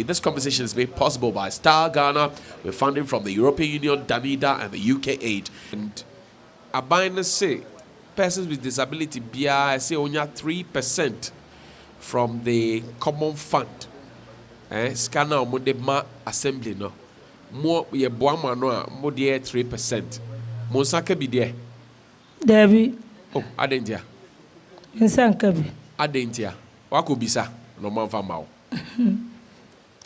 This conversation is made possible by Star Ghana with funding from the European Union, Danida, and the UK Aid. And Abina say persons with disability BI say only 3% from the common fund. Scanner or ma assembly no. More ye boama no more dear 3%. Monsaka be there. Debbie. Oh, Adentia. In Sankabi. Adentia. Wako bisa no man famao.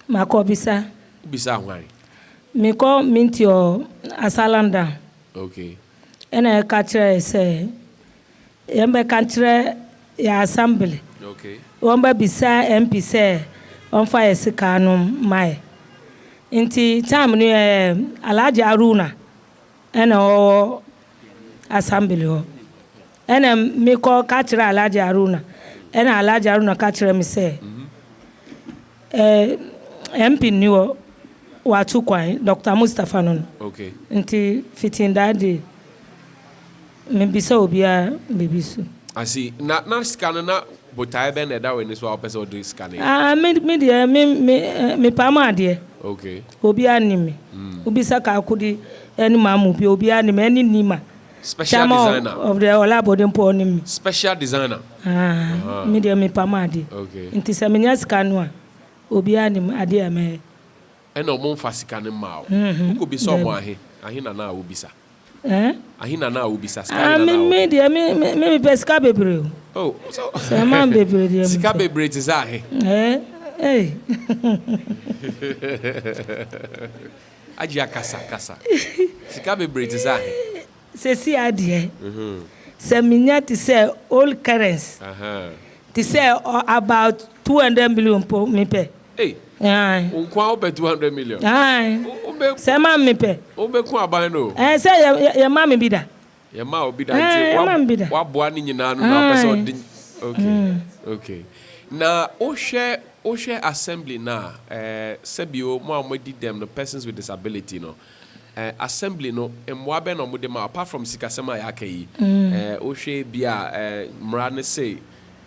Mako bisa. Bisa why? Me call mint your asalanda. Okay. And I catch say Yamba country ya assembly. Okay. Wamba bisa MP say on fire sikanum my. Inti time ni Alaji Aruna and o assembly. And me call catch Alaji Aruna. And Alaji Aruna catch me say. MP niwo watu kwa Dr. Mustafa non. Okay. Inti fitting that day. Mbisa obia bebisu. I see. Na scanner na botai ben eda when this one person do scanning. Me pama de. Okay. Obia nimi. Ubisa ka akudi eni mamu bi obia nimi eni nima. Special designer of the Olabodempo nimi. Special designer. Me pama de. Okay. Inti se menya scanner obia nimi ade ame. Eno mo fa scanning ma. Uko bi so mo ahe na obisa. Ahina na ubisa sky na me pesca bebre. Oh, so man bebre. Sika bebre is ahe. Aji kasa. Sika bebre is ahe. Se si adie. Se minya ti say all currency. Ti say about 200 million po me pe. Hey. Unkwa obe 200 million. Say man me pe. Obe ku aban no. Say your mama bi da. Your ma obi da nti wa boa ni nyina no na person. Okay. Na o share assembly na sebio mo amodi dem no persons with disability no. Assembly no emwa be no mo dem apart from sikasema ya kai. O share bia mrane say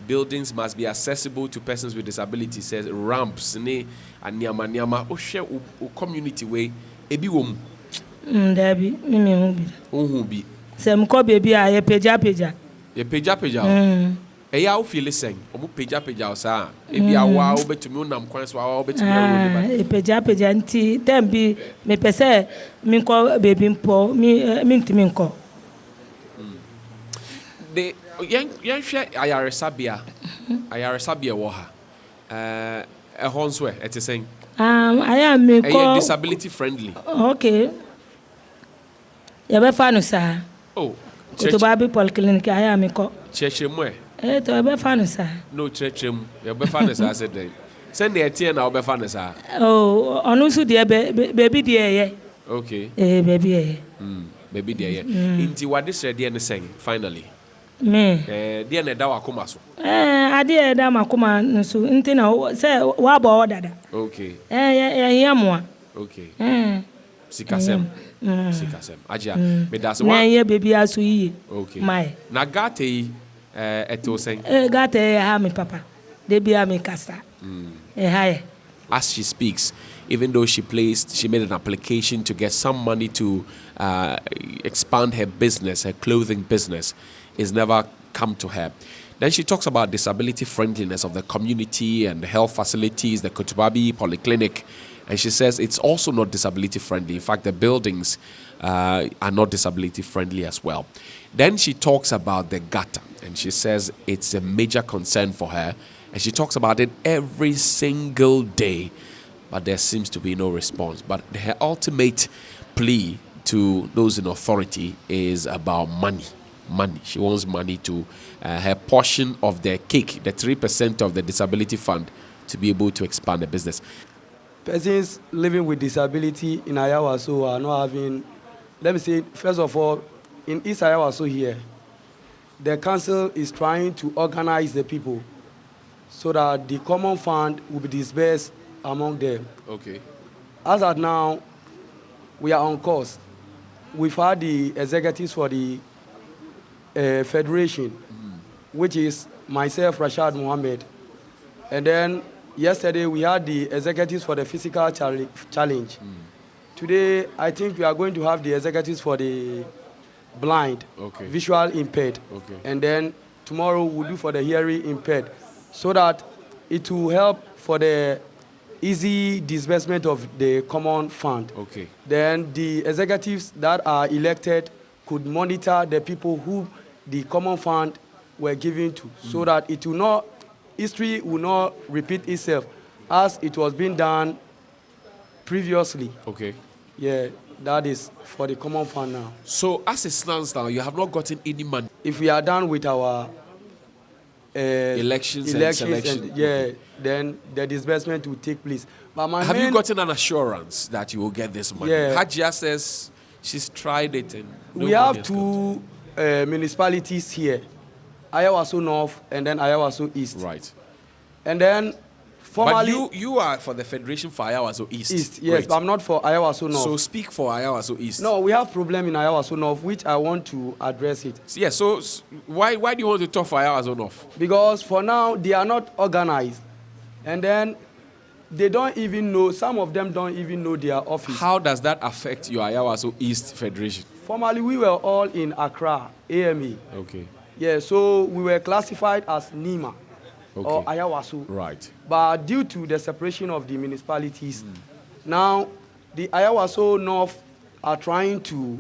buildings must be accessible to persons with disabilities, says ramps ne anyama o share o community way ebi wom Debbie me hu bi sem ko baby a ye peja e ya o feel sen o mu peja o sa ebi awa o betumi unam kwan so awa o betumi ro e peja nti tembi me pese mi ko baby mpo mi ntimi nko de yan hwe ayaresabia wo ha honso etisen aya me ko disability friendly. Okay. Ya be fa no sa. Oh, to baby polyclinic aya me ko chechemu to be fa no sa. No chechemu ya be fa no sa said then send the etie na be fa no sa. Oh, onu su de baby de ye. Okay. Baby ye. Baby de ye. Inti wade sre de ne sen finally. Me de na da wakoma so. Ade da makoma nso nti na say wa ba odada. Okay. Yamwa. Okay. Sikasem. Aja me das wa. Na ye baby aso yi. Okay. My. Na gate yi eto sen. Gate ha me papa. De bia me kasa. Hi. As she speaks, even though she made an application to get some money to expand her business, her clothing business, is never come to her. Then she talks about disability friendliness of the community and the health facilities, the Kotubabi Polyclinic, and she says it's also not disability friendly. In fact, the buildings are not disability friendly as well. Then she talks about the gutter, and she says it's a major concern for her, and she talks about it every single day, but there seems to be no response. But her ultimate plea to those in authority is about money. She wants money to her portion of the cake, the 3% of the disability fund, to be able to expand the business. Persons living with disability in Ayawaso are not having, let me say, first of all, in East Ayawaso here, the council is trying to organize the people so that the common fund will be dispersed among them. Okay. As at now, we are on course. We've had the executives for the federation, which is myself, Rashad Mohammed, and then yesterday we had the executives for the physical challenge. Today, I think we are going to have the executives for the blind, Okay. visual impaired. Okay. And then tomorrow we'll do for the hearing impaired, so that it will help for the easy disbursement of the common fund. Okay. Then the executives that are elected could monitor the people who the common fund were given to, so that it will not, history will not repeat itself as it was being done previously. Okay. Yeah, that is for the common fund now. So as it stands now, you have not gotten any money. If we are done with our Elections and selection. Okay. then the disbursement will take place. But my Have main, you gotten an assurance that you will get this money? Yeah. Hajia says she's tried it and no we money have has come. two municipalities here, Ayawaso North and then Ayawaso East. Right. And then But formally you are for the Federation for Ayawaso East. East, yes, Great. but I'm not for Ayawaso North. So speak for Ayawaso East. No, we have problem in Ayawaso North, which I want to address it. Yeah, so why do you want to talk for Ayawaso North? Because for now, they are not organized. And then they don't even know, some of them don't even know their office. How does that affect your Ayawaso East Federation? Formerly, we were all in Accra, AME. Okay. Yeah, so we were classified as NIMA or Okay. Ayawaso. Right. But due to the separation of the municipalities, now the Ayawaso North are trying to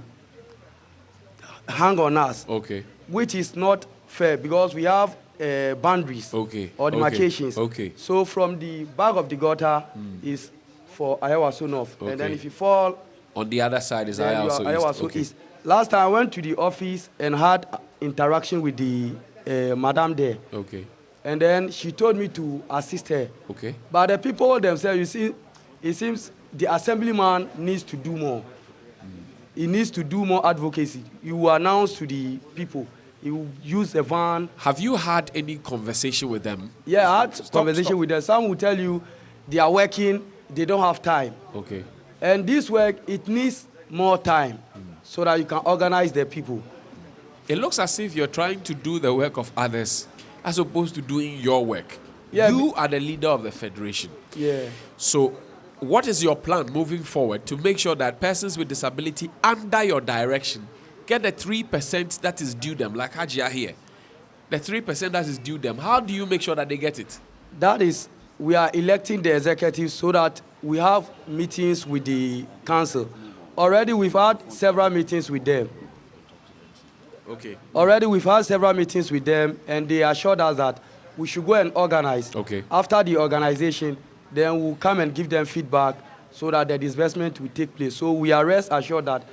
hang on us, Okay. which is not fair because we have boundaries Okay. or demarcations. Okay. So from the back of the gutter is for Ayawaso North. And then Okay. if you fall, On the other side is then you are Ayawaso East. Ayawaso Okay. East. Last time I went to the office and had interaction with the madam there. Okay. And then she told me to assist her. Okay. But the people themselves, you see, it seems the assemblyman needs to do more. He needs to do more advocacy. You will announce to the people. You will use a van. Have you had any conversation with them? Yeah, I had conversation stop. with them. Some will tell you they are working, they don't have time. Okay. And this work, it needs more time so that you can organize the people. It looks as if you're trying to do the work of others as opposed to doing your work. Yeah, You are the leader of the federation. Yeah. So, what is your plan moving forward to make sure that persons with disability under your direction get the 3% that is due them, like Hajia here? The 3% that is due them. How do you make sure that they get it? That is, we are electing the executive so that we have meetings with the council. Already we've had several meetings with them. Okay. Already we've had several meetings with them and they assured us that we should go and organize. Okay. After the organization, then we'll come and give them feedback so that the disbursement will take place. So we are rest assured that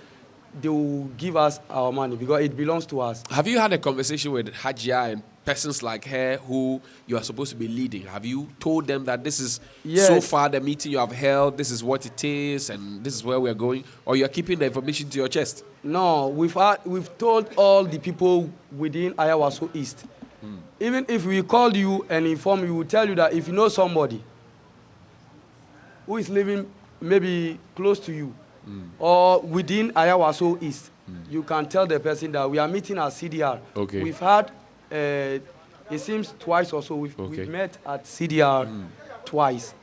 they will give us our money because it belongs to us. Have you had a conversation with Hajia and persons like her who you are supposed to be leading? Have you told them that this is so Yes. far the meeting you have held, this is what it is, and this is where we are going? Or you are keeping the information to your chest? No, we've told all the people within Ayawaso East. Even if we call you and inform you, we will tell you that if you know somebody who is living maybe close to you or within Ayawaso East, you can tell the person that we are meeting at CDR. Okay. We've had, it seems twice or so, Okay. we've met at CDR twice.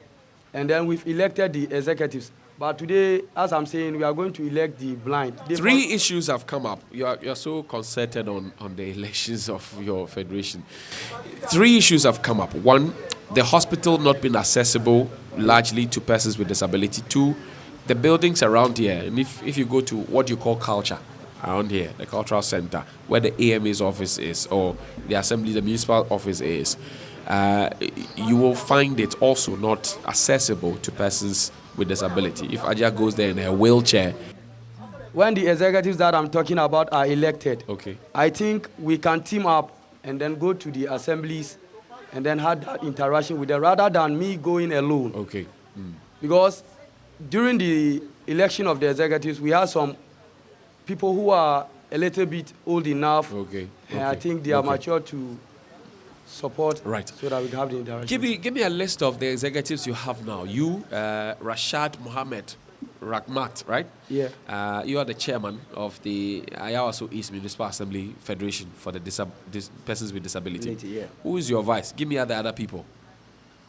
And then we've elected the executives. But today, as I'm saying, we are going to elect the blind. They've 3 issues have come up. You're so concerted on the elections of your federation. 3 issues have come up. 1, the hospital not being accessible largely to persons with disability. 2, the buildings around here. And if you go to what you call culture around here, the cultural center, where the AMA's office is, or the assembly, the municipal office is, you will find it also not accessible to persons with disability. If Aja goes there in a wheelchair. When the executives that I'm talking about are elected, Okay. I think we can team up and then go to the assemblies and then have that interaction with them rather than me going alone. Okay. Because during the election of the executives, we had some people who are a little bit old enough. Okay. And I Okay. think they are Okay. mature to support Right. so that we can have the interaction. Give me a list of the executives you have now. You, Rashad Mohammed Rahmat, right? Yeah. You are the chairman of the Ayawaso East Municipal Assembly Federation for the persons with disability. Yeah. Who is your vice? Give me other people.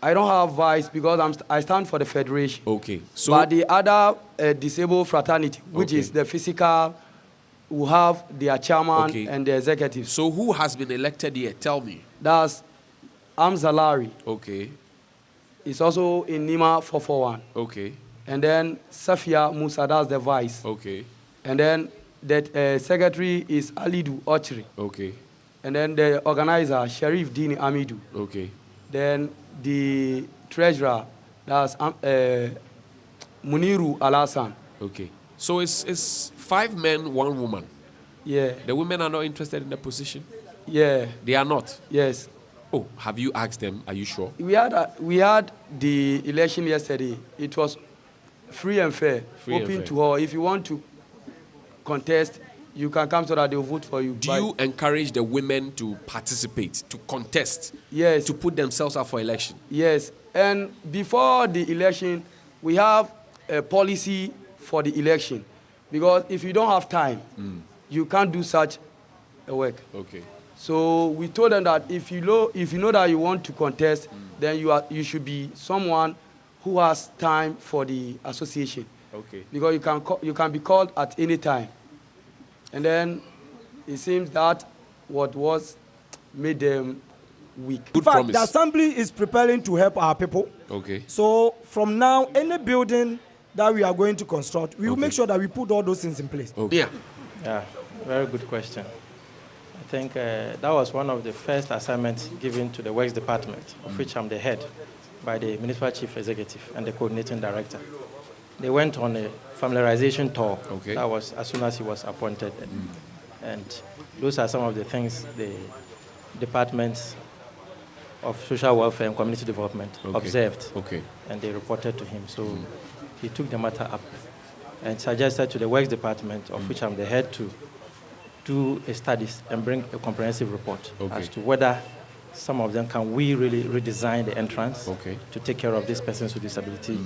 I don't have vice because I stand for the federation. Okay. So But the other disabled fraternity, which Okay. is the physical, will have their chairman Okay. and the executives. so who has been elected here? Tell me. That's Amzalari. Okay. It's also in Nima 441. Okay. And then Safia Musa, that's the vice. Okay. And then the secretary is Alidu Ochri. Okay. And then the organizer, Sharif Dini Amidu. Okay. Then the treasurer, that's Muniru Alasan. Okay. So it's 5 men, 1 woman. Yeah, The women are not interested in the position. yeah, They are not. yes. Oh, have you asked them? Are you sure? We had the election yesterday. It was free and fair, Free and open fair. to all. If you want to contest, you can come so that they'll vote for you. Do But you encourage the women to participate, to contest, Yes, to put themselves up for election? yes. And before the election, we have a policy for the election. Because if you don't have time, you can't do such a work. Okay. So we told them that if you know that you want to contest, then you should be someone who has time for the association, Okay. because you can be called at any time. And then it seems that what was made them weak. Good In fact, promise. the assembly is preparing to help our people. Okay. So from now, any building that we are going to construct, we will Okay. make sure that we put all those things in place. Okay. Yeah. Yeah, very good question. I think that was one of the first assignments given to the Works Department, of which I'm the head, by the Municipal Chief Executive and the Coordinating Director. They went on a familiarization tour. Okay. That was as soon as he was appointed. And those are some of the things the departments of social welfare and community development Okay. observed. Okay. And they reported to him. So he took the matter up and suggested to the Works Department, of which I'm the head, to do a studies and bring a comprehensive report Okay. as to whether some of them can we really redesign the entrance Okay. to take care of these persons with disability.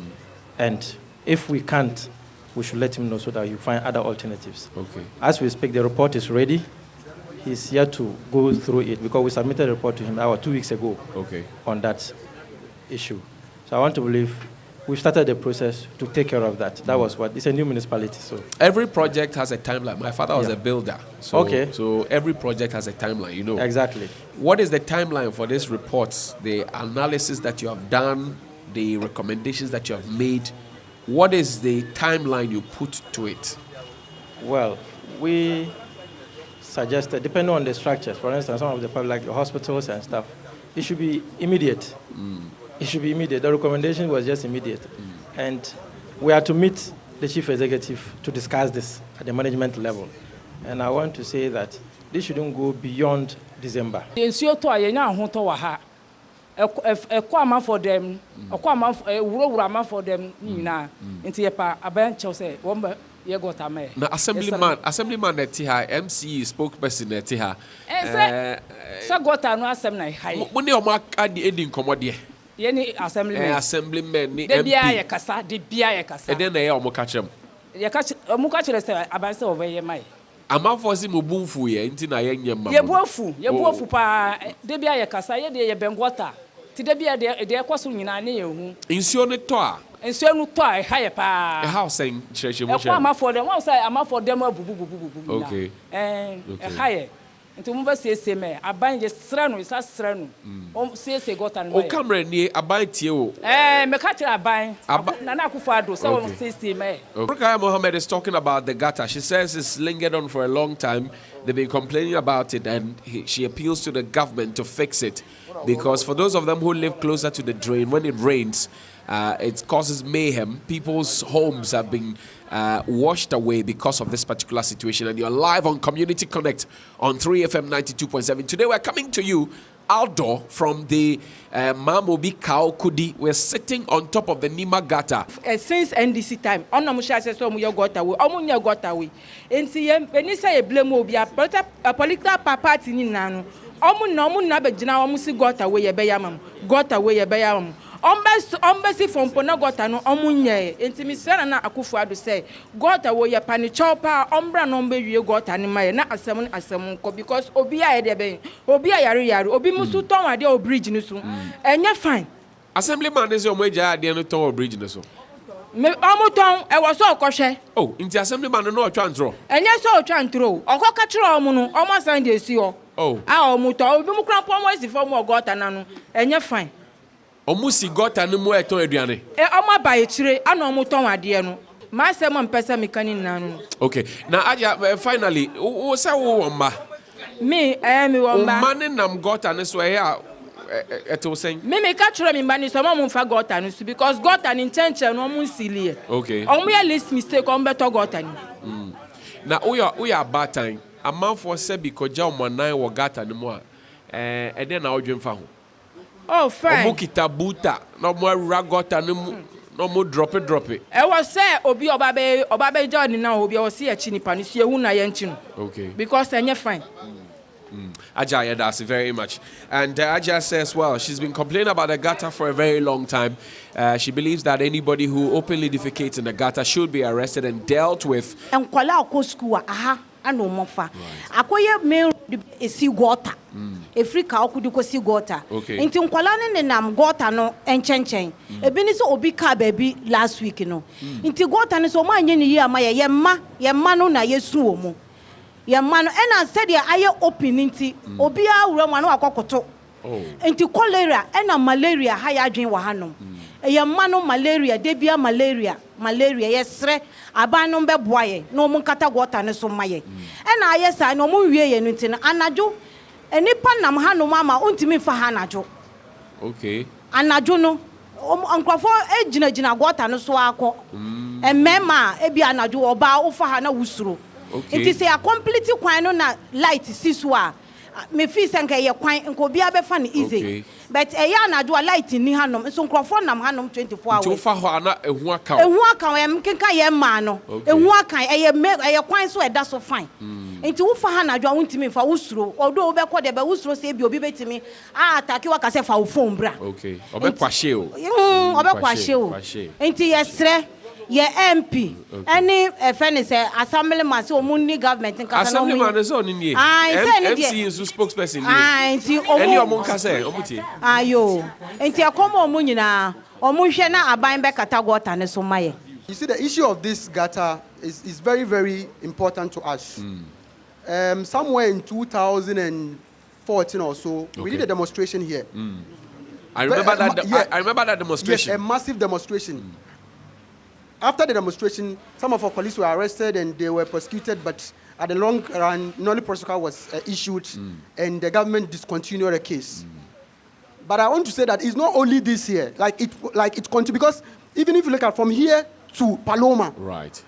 And if we can't, we should let him know so that you find other alternatives. Okay. As we speak, the report is ready. He's here to go through it because we submitted a report to him about 2 weeks ago Okay. on that issue. So I want to believe we've started the process to take care of that. That was what, it's a new municipality, so. Every project has a timeline. My father was Yeah. a builder. So, Okay. So every project has a timeline, you know. Exactly. What is the timeline for these reports, the analysis that you have done, the recommendations that you have made? What is the timeline you put to it? Well, we suggested, depending on the structures, for instance, some of the public, like the hospitals and stuff, it should be immediate. It should be immediate. The recommendation was just immediate. And we are to meet the chief executive to discuss this at the management level. And I want to say that this shouldn't go beyond December. nsuo tɔ a yɛnya ahotɔ wɔ ha ɛkɔ amanfoɔ dɛm ɛkɔ amanfoɔ wurawura amanfoɔ dɛm nyinaa nti yɛpa abɛn kyɛw sɛ wɔn bɛ yɛ gɔta mɛ. Now, assemblyman Etiha, MCE spokesperson Etiha. sɛ gɔta no asɛm na ɛha yi Money or mark at the ending commodity. yɛne assemblyman Assemblyman, ni de bia MP. yɛ kasa de bia yɛ kasa And then they are more catch them. ɔmu ka kyerɛ sɛ aban sɛ ɔbɛyɛ ma yɛ. Amanfoɔ si mo bumfu ye nti na yɛnyɛ ma. yɛbu afu paa de bia yɛ kasa yɛ deɛ yɛ bɛn gɔta ti de bia deɛ ɛkɔ so nyinaa ne yɛ hu Nsuo ne tɔ a nsuo no tɔ a ɛha yɛ paa. ɛha ɔsɛn kyerɛkyerɛ mu ɛkɔ kyerɛ. amafoɔ dɛm wɔn sɛ amafoɔ dɛm abububububu nyinaa. Okay. Okay. ɛha yɛ nti mo bɛ siesie mɛ aban yɛ srɛ no yɛsa srɛ no wɔn siesie gɔta no O ma yɛ. camera nie aban tie o. mɛka kyerɛ aban Aba- Nana Akufo-Addo sɛ wɔn Okay. siesie mɛ. Rukaya Mohammed is talking about the gutter. She says it's lingered on for a long time. They've been complaining about it, and she appeals to the government to fix it. Because for those of them who live closer to the drain, when it rains, it causes mayhem. People's homes have been washed away because of this particular situation. And you're live on Community Connect on 3FM 92.7. Today we're coming to you outdoor from the Mamobi Cow Kudi. We're sitting on top of the Nima Gutter. Since NDC time, ɔna mo hyɛ ase sɛ ɔmo yɛ gɔta wei, ɔmo nyɛ gɔta wei. Nti yɛn mpani sɛ yɛ blame obi a political party nyinaa no, ɔmo na bɛgyina ɔmo si gɔta wei yɛ bɛyɛ ama mo, gɔta wei yɛ bɛyɛ ama mo. Ɔmo bɛsi fɔmpo na gɔta no ɔmo nyɛ. Nti mi sɛ Nana Akufo-Addo sɛ gɔta wei yɛ panikyɛw paa, ɔmo bra na ɔmo bɛwie gɔta no ma yɛ na asɛm nkɔ because obi a yɛ deɛ bɛyɛ, obi a yare, obi mu so tɔn adeɛ o bridge no so, ɛnyɛ fine. Assemblyman is your major idea no tower bridge so. Me omuton e wo so okohwe. Oh, inti assemblyman no otwa ntro. Enye so otwa ntro. Okoka kire omu no, omo san de si ho. Oh. Ah omuton, obi mu kran po omo si fo mu ogota na no. Enye fine. Omu si gota no mu eton aduane. Omo ba ye kire, ana omuton ade no. Ma se mo mpesa mekani na no. Okay. Now Aja finally, wo say wo ma. Me me wo ma. O man nam gota no so here eto saying. Me ka kire me mbani so mo mfa gota no so because gota ni chenche no mo nsilie. Okay. Omo ye list mistake on beto gota ni. Na we are bad time. A man for say because ja mo nan wo gata no mu a den na odwemfa ho. Oh fine. Omo kitabuta no mo awura gota no mu no mo drop it. E was say obi obabe John na obi o se achi nipa no so ehu na ye nchi no. Okay. Because enye fine. Aja, that's very much. And Aja says, well, she's been complaining about the gutter for a very long time. She believes that anybody who openly defecates in the gutter should be arrested and dealt with. And kwala ko school aha ano mofa. Akoye me esi gota. Africa okudu ko si gota. Nti nkwala ne nam gota no enchenchen. Ebi ni so obi ka baby last week no. Nti gota ne so ma anye ni yi ama ye ma no na yesu omo. Ye man ena said ya aye opening nti obi a wura mu na akokoto. Nti cholera ena malaria ha ya adwen wa hanom. Ye man malaria debia malaria yesre aban no be boaye no mu nkata gota ne so maye. Ena aye sa no mu wie ye no nti na anajo enipa nam hanom ama ontimi fa hanajo. Okay. Anajo no ankrofo ejina gota no so akọ. Emema ebi anajo oba ofa ha na wusuro. Okay. It is a complete kwan no na light siswa. Me feel sanka ye kwan nko bia be fa ne easy. Okay. But e ya na do light ni hanom so nkrofo nam hanom 24 hours. To fa ho ana ehu aka. Ehu aka em kenka ye ma no. Ehu aka ye kwan so e da so fine. Enti wo fa ha na do wontimi fa wusuro. Odo wo be ko de be wusuro se bi obi betimi atake waka se fa wo phone bra. Okay. Obe kwahye o. Obe kwahye o. Enti yesre ye MP any friend say assemblyman say omuni government nka say assemblyman is on ni MC is spokesperson ni enti any omunka say omuti ayo enti akomo omu nyina omu hwe na aban be kata gota ne so maye. You see, the issue of this gutter is very, very important to us. Somewhere in 2014 or so, we did a demonstration here. I remember that. I remember that demonstration. Yes, a massive demonstration. After the demonstration, some of our police were arrested and they were prosecuted, but at the long run, Nolly protocol was issued and the government discontinued the case. But I want to say that it's not only this year, it continues, because even if you look at from here to Paloma, right,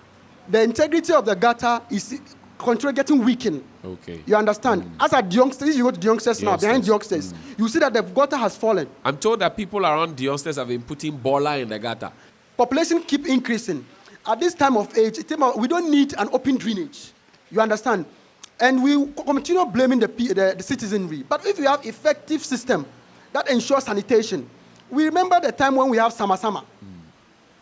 the integrity of the gutter is continually getting weakened. Okay. You understand? As at the youngsters, you go to the youngsters now, behind the youngsters, you see that the gutter has fallen. I'm told that people around the youngsters have been putting bola in the gutter. Population keep increasing. At this time of age, we don't need an open drainage. You understand? And we continue blaming the citizenry. But if you have effective system that ensures sanitation, we remember the time when we have Sama.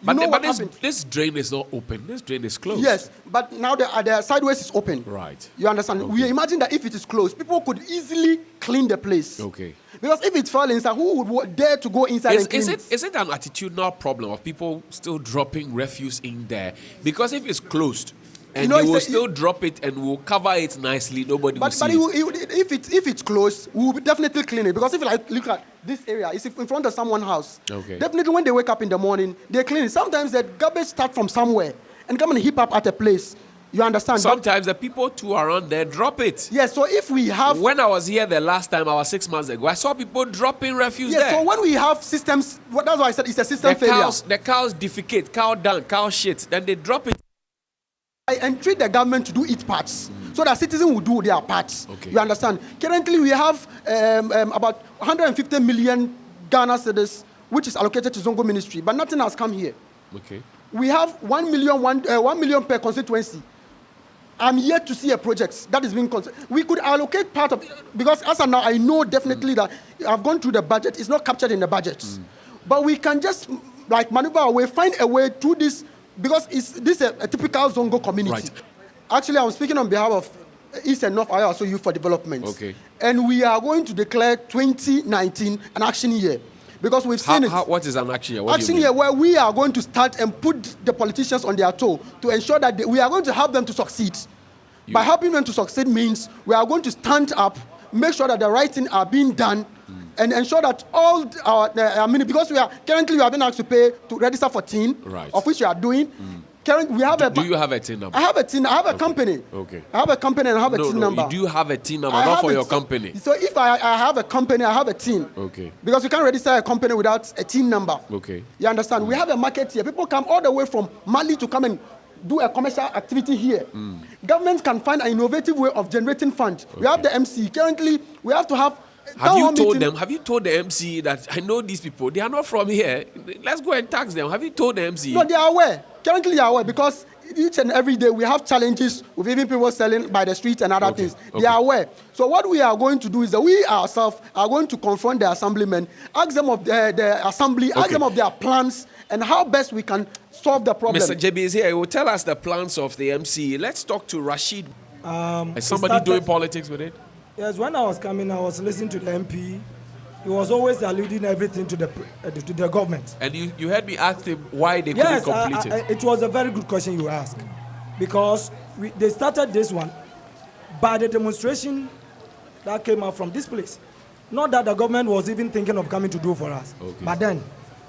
But this drain is not open. This drain is closed. Yes, but now the sideways is open. Right. You understand? Okay. We imagine that if it is closed, people could easily clean the place. Okay. Because if it's falling inside, who would dare to go inside and clean it? Is it an attitudinal problem of people still dropping refuse in there? Because if it's closed, and they will still drop it and will cover it nicely, nobody will see it. If it's closed, we will definitely clean it. Because if you look at this area, it's in front of someone's house. Okay. Definitely when they wake up in the morning, they clean it. Sometimes the garbage starts from somewhere and come and heap up at a place. You understand? Sometimes the people too around there drop it. Yes, so if we have... When I was here the last time, I was 6 months ago, I saw people dropping refuse there. So when we have systems, that's why I said it's a system failure. The cows defecate, cow dung, cow shit, then they drop it. I entreat the government to do its parts so that citizens will do their parts. Okay. You understand? Currently, we have about 150 million Ghana cedis, which is allocated to Zongo Ministry, but nothing has come here. Okay. We have 1 million per constituency. I'm yet to see a project that is being we could allocate part of it, because as of now, I know definitely that I've gone through the budget. It's not captured in the budget. But we can just maneuver our way, find a way to this, because this is a typical Zongo community. Right. Actually, I'm speaking on behalf of East and North Iowa Youth for Development. Okay. And we are going to declare 2019 an action year. because we've seen it. What is an action year? Action year where we are going to start and put the politicians on their toe to ensure that we are going to help them to succeed. By helping them to succeed means we are going to stand up, make sure that the right things are being done, and ensure that all our, because we have been asked to pay to register for TIN, of which we are doing. Do you have a TIN number? I have a TIN. I have a company. Okay. I have a company and I have a TIN number. You do have a TIN number, not for your company. So if I have a company, I have a TIN. Okay. Because you can't register a company without a TIN number. Okay. You understand? We have a market here. People come all the way from Mali to come and do a commercial activity here. Government can find an innovative way of generating funds. We have the MC. Currently, we have to have. Have you told the MC that I know these people? They are not from here. Let's go and tax them. Have you told the MC? No, they are aware. Currently, they are aware because each and every day we have challenges with even people selling by the street and other things. They are aware. So what we are going to do is that we ourselves are going to confront the assemblymen, ask them of the assembly, ask them of their plans and how best we can solve the problem. Mr. JB is here. He will tell us the plans of the MC. Let's talk to Rashid. Is somebody doing politics with it? Yes, when I was coming, I was listening to the MP. He was always alluding everything to the government. And you heard me ask him why they couldn't complete it. It was a very good question you asked. Because they started this one by the demonstration that came out from this place. Not that the government was even thinking of coming to do for us. Okay. But then,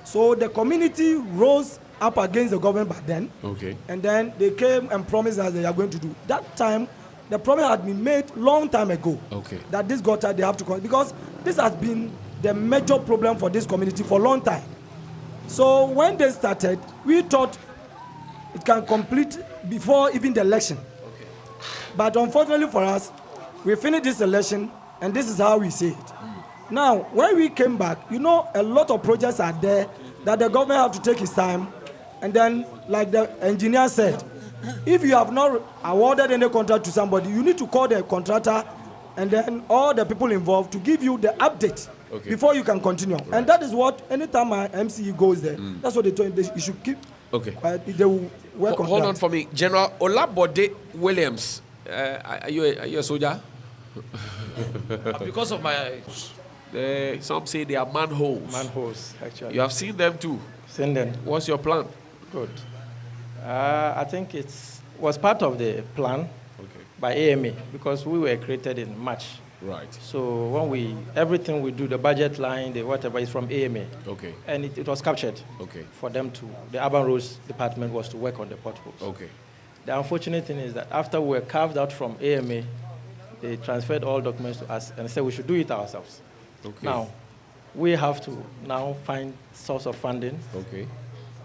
so the community rose up against the government back then. Okay. And then they came and promised us they are going to do. That time, the promise had been made long time ago. Okay. That this gutter they have to because this has been the major problem for this community for a long time. So when they started, we thought it can complete before even the election. Okay. But unfortunately for us, we finished this election and this is how we see it. Now, when we came back, a lot of projects are there that the government have to take its time. And then, like the engineer said, if you have not awarded any contract to somebody, you need to call the contractor and then all the people involved to give you the update before you can continue. Right. And that is what, anytime my MCE goes there, that's what they told him, you should keep quiet. They will work on that. Hold on for me. General Olabode Williams, are you a soldier? Because of my... some say they are manholes. Manholes, actually. You have seen them too? Seen them. What's your plan? Good. I think it was part of the plan by AMA because we were created in March. Right. So when everything we do, the budget line, the whatever is from AMA. Okay. And it was captured. Okay. For them the Urban Roads Department was to work on the potholes. Okay. The unfortunate thing is that after we were carved out from AMA, they transferred all documents to us and said we should do it ourselves. Okay. Now, we have to now find source of funding. Okay.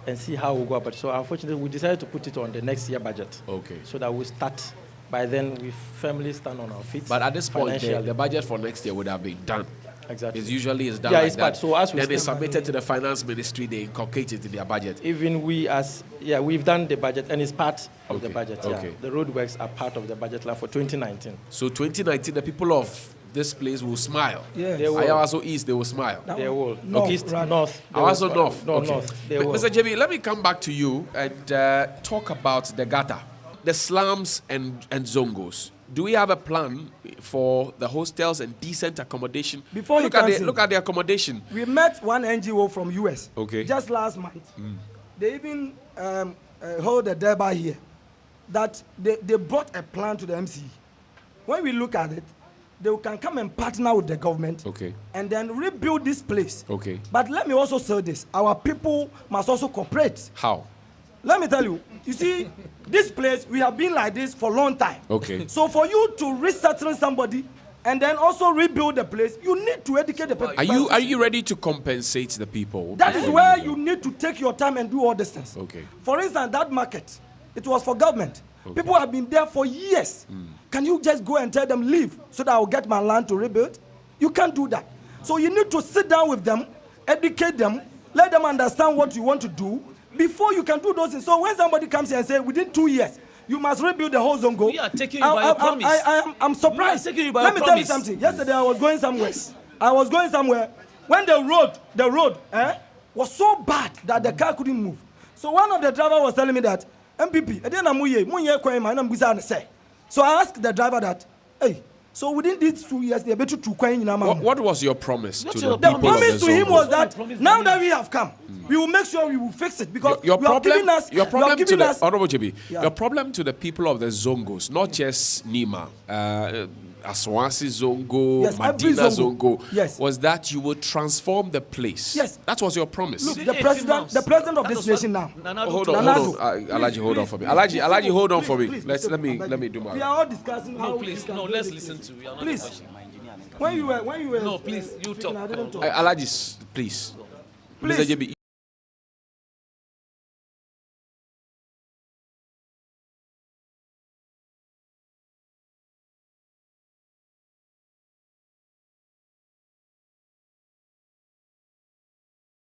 And see how we go about it. So unfortunately, we decided to put it on the next year budget. Okay. So that we start. By then, we firmly stand on our feet. But at this point, the budget for next year would have been done. Exactly. It's usually done like it's that. So as we then they submitted to the finance ministry, they inculcate it in their budget. Even we've done the budget and it's part of the budget. Okay. The roadworks are part of the budget line for 2019. So 2019, the people of this place will smile. Yes. Ayawaso East, they will smile. They will. North. Ayawaso North. North. Mr. JB, let me come back to you and talk about the gutter, the slums and zongos. Do we have a plan for the hostels and decent accommodation? Before look at the accommodation. We met one NGO from US. Okay. Just last month. They even hold a debate here that they brought a plan to the MCE. When we look at it, they can come and partner with the government and then rebuild this place. Okay. But let me also say this. Our people must also cooperate. How? Let me tell you. You see, this place, we have been like this for a long time. Okay. So for you to resettle somebody and then also rebuild the place, you need to educate the people. Are you ready to compensate the people? That is where you need to take your time and do all these things. Okay. For instance, that market, it was for government. People have been there for years. Can you just go and tell them, leave, so that I'll get my land to rebuild? You can't do that. So you need to sit down with them, educate them, let them understand what you want to do before you can do those things. So when somebody comes here and says, within 2 years, you must rebuild the whole Zongo. We are taking you by your promise. I'm surprised. Let me tell you something. Yesterday I was going somewhere. When the road was so bad that the car couldn't move. So one of the drivers was telling me that, MPP, so I asked the driver that, hey, So within these 2 years, they better to coin in Amman. What was your promise to the The people of the promise to him Zongo? was that now that we have come, we will make sure we will fix it because Your you have problem, given us. your problem to the Honorable JB, Yeah. your problem to the people of the Zongos, not just Nima, Aswasi Zongo, Yes, every Madina Zongo. Zongo, Yes. was that you would transform the place. Yes. That was your promise. Look, the president of this nation now. Hold on, Alaji, hold on for me. Alaji, hold on for me. Let me do my. We are all discussing how. No, please, no. Let's listen to you. Please. When you were. No, please, you speaking, talk. I didn't talk. Alaji, please. Please. Mr. JB,